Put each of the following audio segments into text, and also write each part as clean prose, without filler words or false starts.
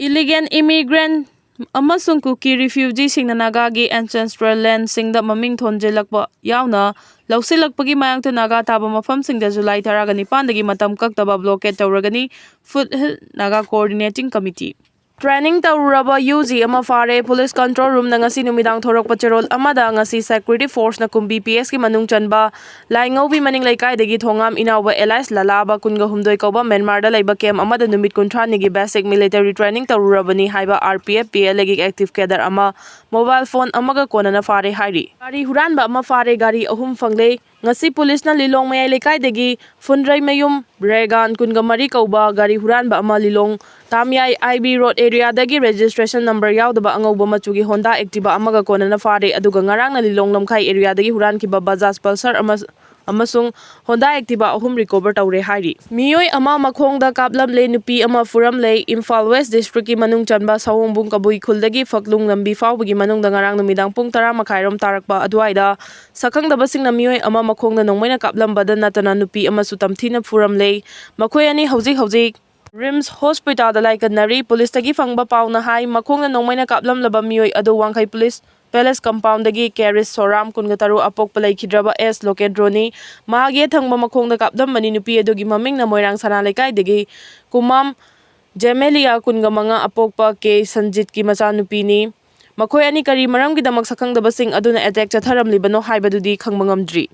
Illegal immigrant amasung Kuki refugee singna Nagagi ancestral land singda maming thonjelakpa yauna lausilakpagi mayangta Naga taba mafamsingda July 19 matam kaktaba blockade tawragani Foothill Naga Coordinating Committee. Training tauraba UG ama fare police control room na ngasi numidang thorok pacherol amada ngasi security force na kum BPS ki manung chanba laingobi maning laikai degi thongam inawa Elias lalaba kunga humdoi koba Myanmar da laiba kem amada numit kunthra nigi basic military training taurabani haiba RPF PLA gi active cadre ama mobile phone amaga konana fare hairi gari huranba ama fare gari ahum fangle ngasi police na lilong mayai laikai degi funrai mayum Regan kunga mari koba gari huranba ama lilong Tamyai IB Road area dagi registration number yaudaba angauba machugi Honda Activa amaga konana fare aduga ngarang na lilong lamkhai area dagi huran kiba Bajaj Pulsar amasung Honda Activa ahum recover tawre hairi Meeoi ama Makhongda Kaplamle Nupi ama Furamle Imphal West District ki manung chanba Sawongbung Kabui Khuldagi Faklung lambi fawbagi manungda ngarang numidang pung 10 makhairom tarakpa aduaida sakhangdaba singna Meeoi ama Makhongda nongmaina kaplambada natana Nupi ama sutamthina Furamle makhoi ani hojik Rims Hospital da laikanari police tagi fangba pauna hai Makhongda nongmaina kaplamlaba Meeoi adu Wangkai Police Palace compound dagi Keris Soram kungataru apok palai khidraba S located droni mahage thangba Makhongda kapdam mani Nupi adugi maming na Moirang sana laikai dagi Kumam Jemelia kunga manga apokpa K Sanjit ki macha Nupi ni makhoi ani kari maram gi damak sakhangdaba sing aduna attack chatharam libano haibadudi khangmangamdri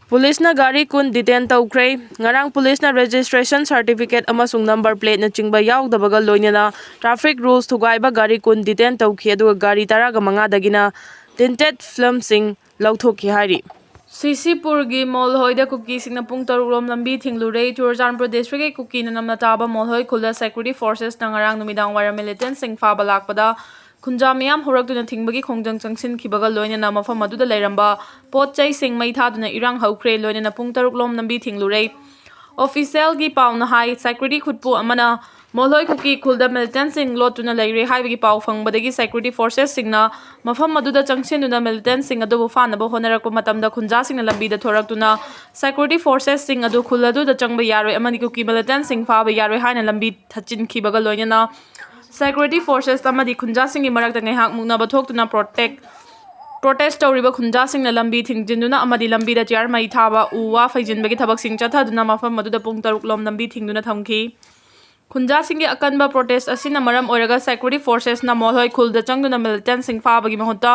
Police na gari kun detain tawkhre ngarang police na registration certificate amasung number plate na chingba yaugdabaga loinana traffic rules thugaiba gari kun detain tawkhi aduga gari taraga manga dagina tinted film sing lauthokhi hari Sisipur gi Molhoi da Kuki singna pung tarulom lambi Thoklure Churachandpur district ki Kuki na namna taba Molhoi khulda security forces na ngarang numidang wara militant sing faba lakpada Khunja miyam horakduna thingbagi khongjang changsin khibaga loinana mafam aduda leiramba potchai sing mai thaduna Erang Hatkhre loinana pung 6 lom nambi Thoklure official gi pauna hai security khutpu amana Molhoi Kuki khulda militant sing lotuna leire haibagi pau fangbadagi security forces singna mafam aduda changsinuna militant sing adu fanaba honarakpa matamda khunja singna lambida thoraktuna security forces sing adu khuladu da changba yaroi amani Kuki militant sing faba yaroi haina lambi thachin khibaga loinana Security forces amadi khunja singi marakta ngaihak mukna bathokuna protest tawriba khunja singna lambi thingjinduna amadi lambi da char mai thaba uwa faijinbagi thabak sing chathaduna mafam maduda pung 6 lom lambi thingduna thamki khunja singi akanba protest asina maram oiraga security forces na Molhoi khulda changduna militant sing fabagi mahutta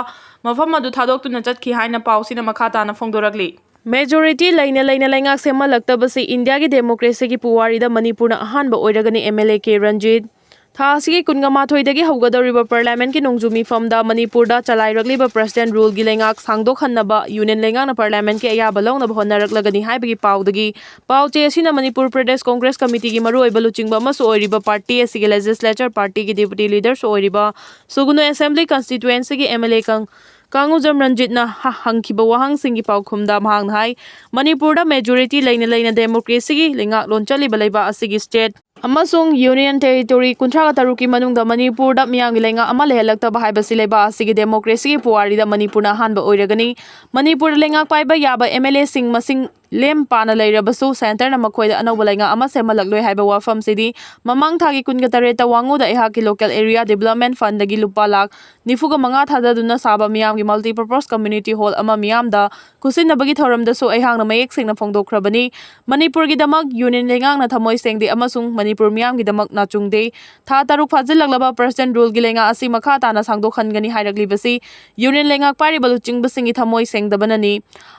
mafam madu thadoktuna chatkhi haina pausina makhata na phongdorakli Majority laina laingak semalaktabasi India gi democracy gi puwari da Manipur na ahanba oiragani MLA K Ranjit Thasigi kunga mathoi dagi haugadariba parliament ki nongjumi famda Manipur da chalairagliba president rule gi lengak sangdok hannaba union lengak na parliament ki ayaba lawna honaraklagani haibagi paudagi pauche asina Manipur Pradesh Congress Committee gi maru oiba luchingba masu oiriba party asigi legislature party gi deputy leader so oiriba Sugunu assembly constituency gi MLA Kangujam Ranjit na hangkiba wahang singi paukhumda mahang hai Manipur da majority laina democracy gi lengak lonchali balaiba asigi state amasung union territory kunthraga taruki manungda Manipur da miyang lenga ama lehelakta bahai basileba asigi democracy puari da Manipur na hanba oiragani Manipur lenga paiba yaba MLA sing masing lem pana leirabasu center na makhoida anauba lenga ama semalakloi haiba wafam sidi mamang thagi kunga tareta wangu da ehaki local area development fund dagi lupa lak nifuga manga thada duna saba miyam gi multipurpose community hall ama miyam da kusinna bagi thoram da so ehang na mayek sing na phongdokhrabani Manipur gi damak union lenga na thamoi sengdi amasung Manipur miyam gi damak na chungde tha taruk phajil laglaba president rule gi lenga asi makha ta na sangdok khangani hairagli basi union lenga pari balu chingba singi thamoi sengdabanani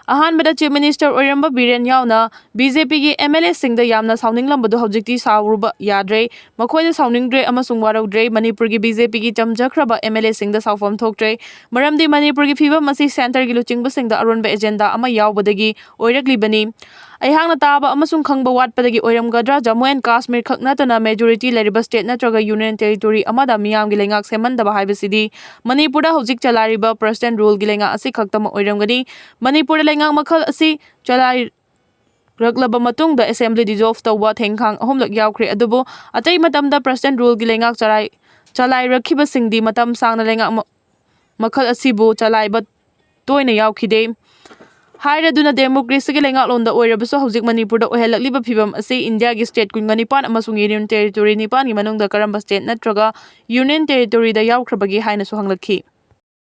ahan beda chief minister oiramba Biren yauna BJP gi MLA singda yamna sauninglambodu hojikti sawruba yadre makhoina sauningdre amasung waraudre Manipur gi BJP gi chamjakhraba MLA singda saufam thoktre maramdi Manipur gi fiba masi center gi luchingba singda aronba agenda ama yaubadagi oiraglibani aihangna taba amasung khangba watpadagi oiramgadra Jammu and Kashmir khaknatana majority leriba state natraga union territory amada miyam gi lengak semandaba haibasidi Manipur da hojik chalariba president rule gi lenga asi khaktama oiramgani Manipur da lengak makhal asi chalai raglaba matung da assembly dissolve tawba thengkhang ahomlak yaukre adubo atai matamda president rule gi lengak chalai rakhiba singdi matam sangna lengak makhal asibu chalai ba toina yaukhide Haiduna democracy lengak oirabasu hauzik Manipurda ohelakliba phibam asi India gi state kun nipan amasung union territory nipan gi manungda karamba state natraga union territory da yaukrabagi haina su hanglakhi.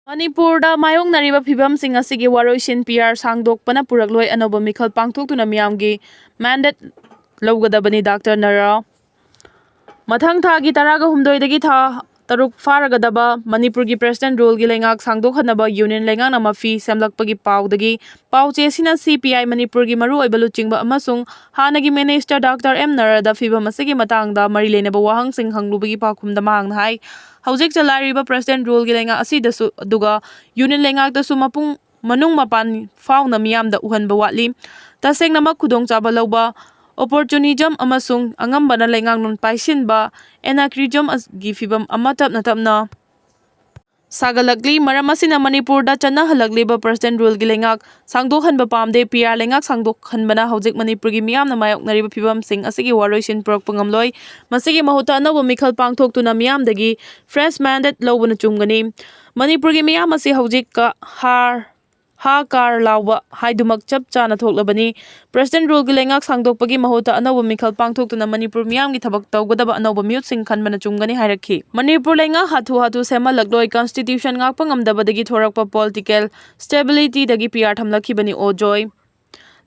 Manipurda mayong nariba phibam sing asigi waroisin PR sangdokpana purakloi anoba mikhal pangthoktuna miyamgi mandate lawgadabani Dr. Nara. Mathang thagi taraga humdoidagi tha taruk faragadaba Manipurgi president rule gi lengak sangdokhanaba union lengang nama fi semlakpagi paudagi pauche sina CPI Manipurgi maru oibalu chingba amasung hanagi minister Dr. M Narada phibam asigi matangda mari lenaba wahang sing hanglubagi pakhumda mahang hai haujik chalariba president rule gi lenga asidasu aduga union lengak dasu mapung manung mapan fauna miyamda uhanba watli taseng nama khudong chaba lawba opportunism amasung angambana lengang nun paisinba anarchism gi fibam tapna sagalakli maramasina Manipurda chana halagliba president rule gi lengak sangdokhanba pamde PR lengak sangdokhanbana haujik Manipurgi miyamna mayok nariba fibam sing asigi waroisin purok pangamloi masigi mahuta anoba mikhal pangthoktuna miyamdagi fresh mandate lawbana chumgani Manipurgi miyam asi haujik ka kar lawa haidumak chap chana thoklabani president rule gi lengak sangdokpagi mahuta anoba mikhal pangthoktuna Manipur miyam gi thabak tawgadaba anoba mute sing khanbana chumgani hairakhi Manipur lenga hathu sema lagloi constitution ngakpa ngamdabadagi thorakpa political stability dagi PR thamlakhibani ojoy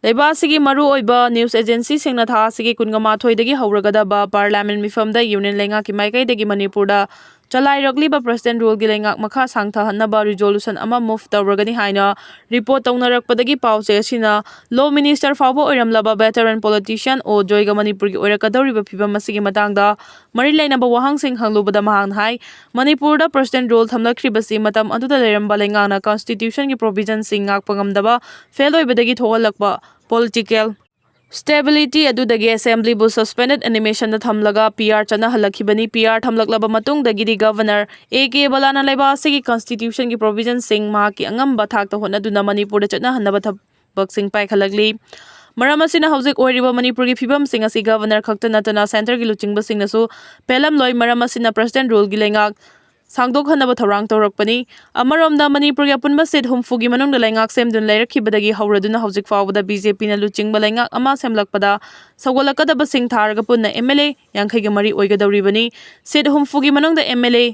Leibasigi maru oiba news agency singna tha sigi kungamathoi dagi hauragadaba parliament mifamda union lenga ki maikai dagi Manipurda Chalai Ragliba President Rule Gilengak Makha Sangtha Hanaba resolution ama move tawragani haina report tawnarakpadagi pause sina Law Minister Fawbo Oiramlaba veteran politician o Joyga Manipurgi Oirakadawriba phibam masigi matangda mari lainaba wahang sing hanglubada mahang hai Manipurda President Rule thamlakribasi matam aduda leramba lengana constitution gi provision sing ngakpangamdaba fail oibadagi thogalakpa political Stability adudagi assembly bu suspended animation da thamlaga PR chana halakhibani PR thamlaklaba matung dagidi governor AK Balana laiba asigi constitution gi provision sing ma ki angamba thakta honaduna Manipur da chana hanaba thabak sing pai khalagli maramasina haujik oiriba Manipur gi phibam sing asi governor khakta natana center gi luchingba sing nasu pelam loi maramasina president rule gi lengak sangdok hanaba thorang torakpani amaromda Manipur gi apunba seat humfugi manungda lengak semdun leirakibadagi hauraduna haujik fawda BJP na luchingba lengak ama semlakpada sawalakadaba sing tharga punna MLA yankhai ga mari oigadawribani seat humfugi manungda MLA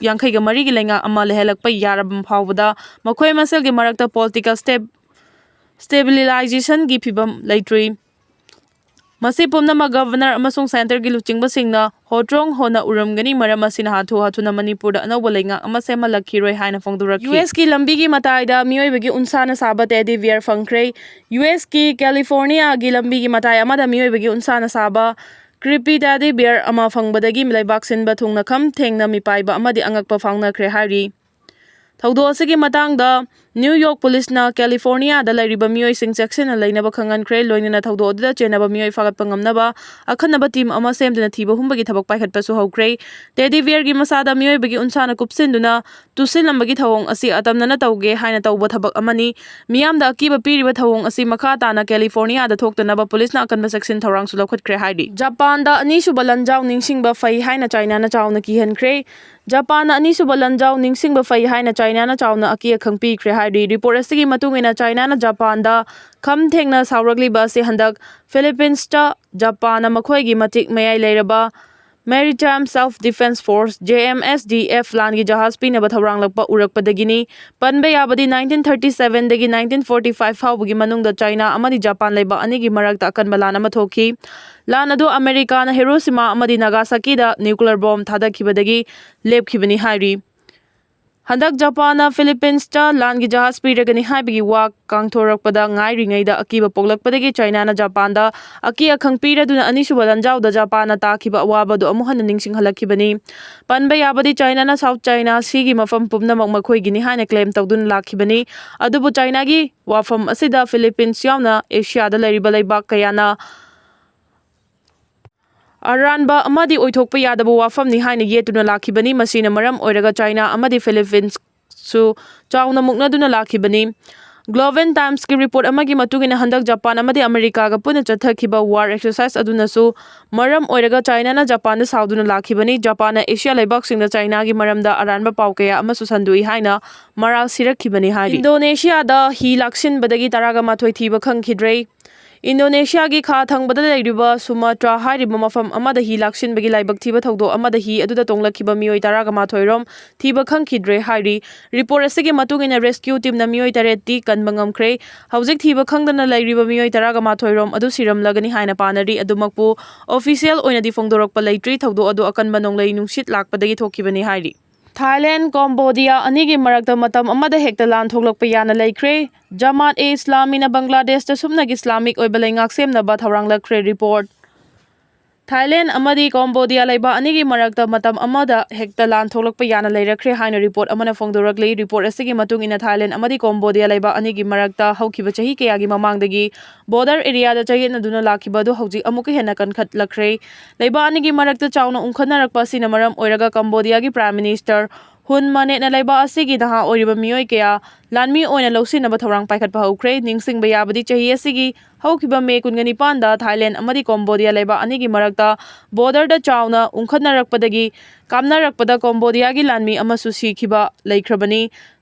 yankhai ga mari gi lengak ama lehelakpa yarabam fawda makhoi masel gi marakta political stabilization gi phibam leitri Masi pumnama governor amasung center gi luchingba singna hotrong hona uramgani maramasina hathuna Manipurda anoba lenga ama sema lakhiroi haina fongdurakhi US ki lambi gi mataida Meeoi bagi unsana saba tedi vier fangkhre US ki California gi lambi gi matai amada Meeoi bagi unsana saba creepy daddy bear ama fangbadagi milaibak sinba thungna kham thengna mipaiba amadi angakpa faungnakhre hari Thaudo asigi matangda New York Police na California da lairiba Meeoi sing section na lainaba khangankhre loinana thaudo oda chenaba Meeoi fagatpa ngamnaba akhanaba team ama semduna thiba humbagi thabak paikhatpasu haukhre Teddy Bear gi masada Meeoi bagi unsana kupsinduna tusilambagi thawong asi atamnana tawge haina tawba thabak amani miyamda akiba piriba thawong asi makha tana California da thoktanaba police na akanba section thorang sulakhatkre haidi Japan da ani suba lanjaw ningsingba fai haina China na chawna kihankhre Japan na ani suba lanjaw ningsingba fai haina China na chawna akia khangpi khre haidi report asigi matungina China na Japan da kham thengna sawragliba se handak Philippines ta Japan na makhoi gi matik mayai leiraba Maritime Self-Defense Force JMSDF langi jahaz pinaba thawrang lakpa urakpadagini panba yabadi 1937 dagi 1945 fawbagi manungda China amadi Japan laiba anigi marakta akanba lan ama thokhi lan adu America na Hiroshima amadi Nagasaki da nuclear bomb thadakhibadagi lepkhibani hairi Handak Japan na Philippines ta langi jahaz piragani haibagi wa kangthorakpada ngairingaida akiba poglakpadagi China na Japan da aki akhang piraduna anisuba lanjaw da Japan na takiba awabadu amuhan na ningsing halakhibani panba yabadi China na South China Sea gi mafam pumnamak makhoi gini haina claim tawdun lakhibani adubu China gi wafam asida Philippines yauna Asia da lairiba laibak kayana Aranba amadi oithokpa yadaba wafam ni haina yetuna lakhibani masina maram oiraga China amadi Philippines su chawna muknaduna lakhibani Global Times ki report amagi matungina handak Japan amadi America ga puna chathakiba war exercise adunasu maram oiraga China na Japan da sauduna lakhibani Japan na Asia laibak singda China gi maramda aranba paukaya amasu sandui haina maral sirakhibani hari Indonesia da hi laksin badagi taraga mathoi thiba khangkhidrei Indonesia gi kha thangbada leiriba Sumatra hariba mafam amada hi laksin bagi laibak thiba thogdo amada hi aduda tonglakhiba Meeoi taraga mathoi rom thiba khangkhidre hari report asigi matungina rescue team na Meeoi tareti kanbangamkhre hauzik thiba khangdana leiriba Meeoi taraga mathoi rom adu siramlagani haina panari adumakpu official oina di phongdorokpa leitri thogdo adu akanba nonglei nungsit lakpadagi thokhibani hari Thailand, Cambodia, anigi marakta matam amada hekta lan thoklakpa yana leikre Jamaat-e-Islami na Bangladesh ta sumnag Islamic oibalai ngaksem na ba thaurang lakre report Thailand amadi Cambodia laiba anigi marakta matam amada hekta lan thoklakpa yana leirakre haina report amana phongdorakli report asigi matung ina Thailand amadi Cambodia laiba anigi marakta haukiba chahi kayagi mamangdagi border area da chayetna duna lakhiba do hauji amuka hena kankhat lakre laiba anigi marakta chawna ungkhanarakpa sina maram oiraga Cambodia gi Prime Minister Hun Manet na laiba asigi daha oiriba Meeoi kaya lanmi oina lausinaba thaurang paikhatpa haukre ningsingba yabadi chahi asigi haukiba May 19 da Thailand amadi Cambodia laiba anigi marakta border da chawna ungkhanarakpadagi kamnarakpada Cambodia gi lanmi amasu sikhiba leikrabani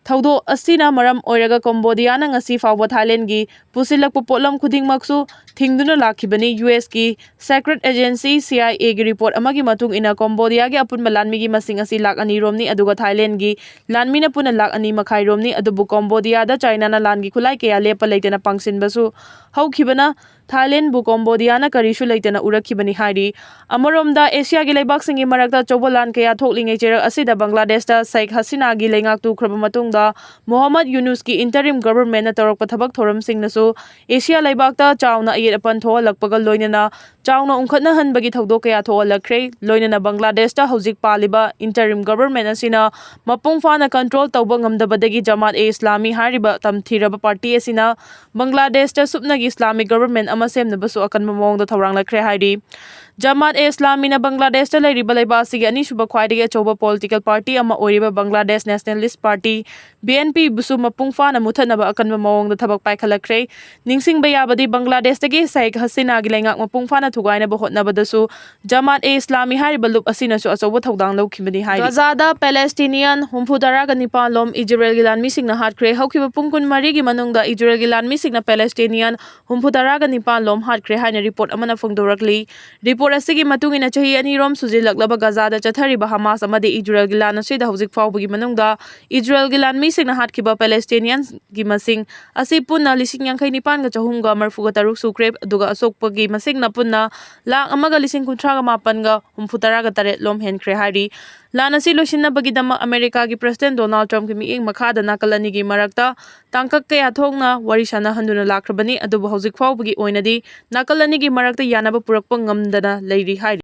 thaudo asina maram oiraga Cambodia na ngasi fawba Thailand gi pusilakpa potlam khudingmaksu thingduna lakhibani US ki Secret Agency CIA gi report amagi matung ina Cambodia gi apunba lanmi gi masing asi lakh ani romni aduga Thailand gi lanmi na puna lakh ani makhai romni adubu Cambodia da China na lan gi khulai kaya lepa leitena pangsinbasu haukibana Thailand bu Cambodia na karishu leitena urakhibani hari amaromda Asia gi laibak singi marakta chobolan kaya thoklingai cherak asida Bangladesh da Sheikh Hasina gi leingak tu khraba matungda Muhammad Yunus ki interim government na torok pathabak thoram singnasu Asia laibakta chawna ayet apan thoalakpaga loinana chawna ungkhatna hanbagi thogdo kaya thoalakre loinana Bangladesh da hojik paliba interim government asina mapung fana control tawba ngamdabadagi Jamaat-e-Islami hariba tamthiraba party asina Bangladesh da supnagi Islamic government amasemnabasu akanba mawngda thawrang lakre hairi Jamaat-e-Islami na Bangladesh da leiriba laiba asigi anisuba khwaidagi achoba political party ama oiriba Bangladesh Nationalist Party BNP busu mapung fana muthanaba akanba mawngda thabak paikhalakre ningsingba yabadi Bangladesh dagi Sheikh Hasina gi leingak mapung fana thugaina ba hotnabadasu Jamaat-e-Islami hariba lup asinasu achoba thodang laukhibani hairi Gaza da Palestinian humphudara ga nipal lom Israel gi lanmi singna hatkre haukiba pungkun mari gi manungda Israel gi lanmi singna Palestinian humphudara ga nipal lom hatkre haina report amana phongdorakli report asigi matungina chahi ani rom sujilaklaba Gaza da chathariba Hamas amadi Israel gi lan asida hojik fawbagi manungda Israel gi lanmi singna hatkiba Palestinians gi masing asi punna 19 ga chahum ga marfu ga taruk sukre aduga asokpagi masing na punna lakh amaga 19 ga humphutara ga taret lom henkre hari lana si losinna bagidama America gi President Donald Trump gi miing makhada nakalani gi marakta tangkak kaya thongna warisana handuna lakrabani adubu hojik fawbagi oinadi nakalani gi marakta yanaba purakpa ngamdana leiri hari